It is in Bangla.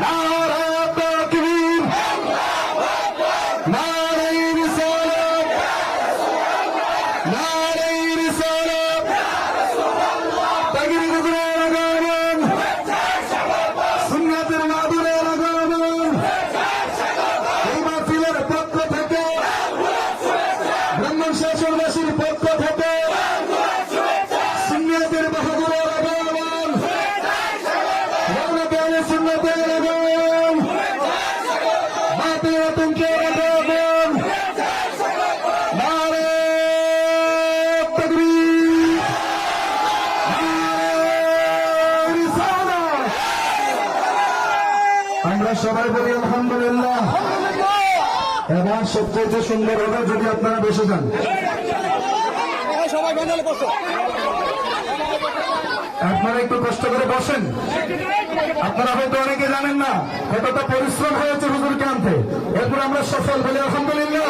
নারা তাকবীর, নারায়ে রিসালাত, নারায়ে রিসালাত, তাকবীর করে লাগাবেন, সুন্নাতের মাদুরে লাগাবেন। এই মাহফিলের পক্ষ থেকে, ব্রাহ্মণশাসনবাসীর পক্ষ থেকে সুন্নাতের বাহাদুরে লাগাবেন, রওনাতে আলে সুন্নাতে লাগাবেন, বাতিল আতঙ্কে লাগাবেন। নারে তাকবীর, নারে রিসালাত। আমরা সবাই বলি আলহামদুলিল্লাহ। এবার সবচেয়ে সুন্দর হবে যদি আপনারা বসে যান। আপনারা একটু কষ্ট করে বসেন। আপনারা হয়তো অনেকে জানেন না কতটা পরিশ্রম হয়েছে হুজুরকে আনতে। এরপর আমরা সফল বলি আলহামদুলিল্লাহ।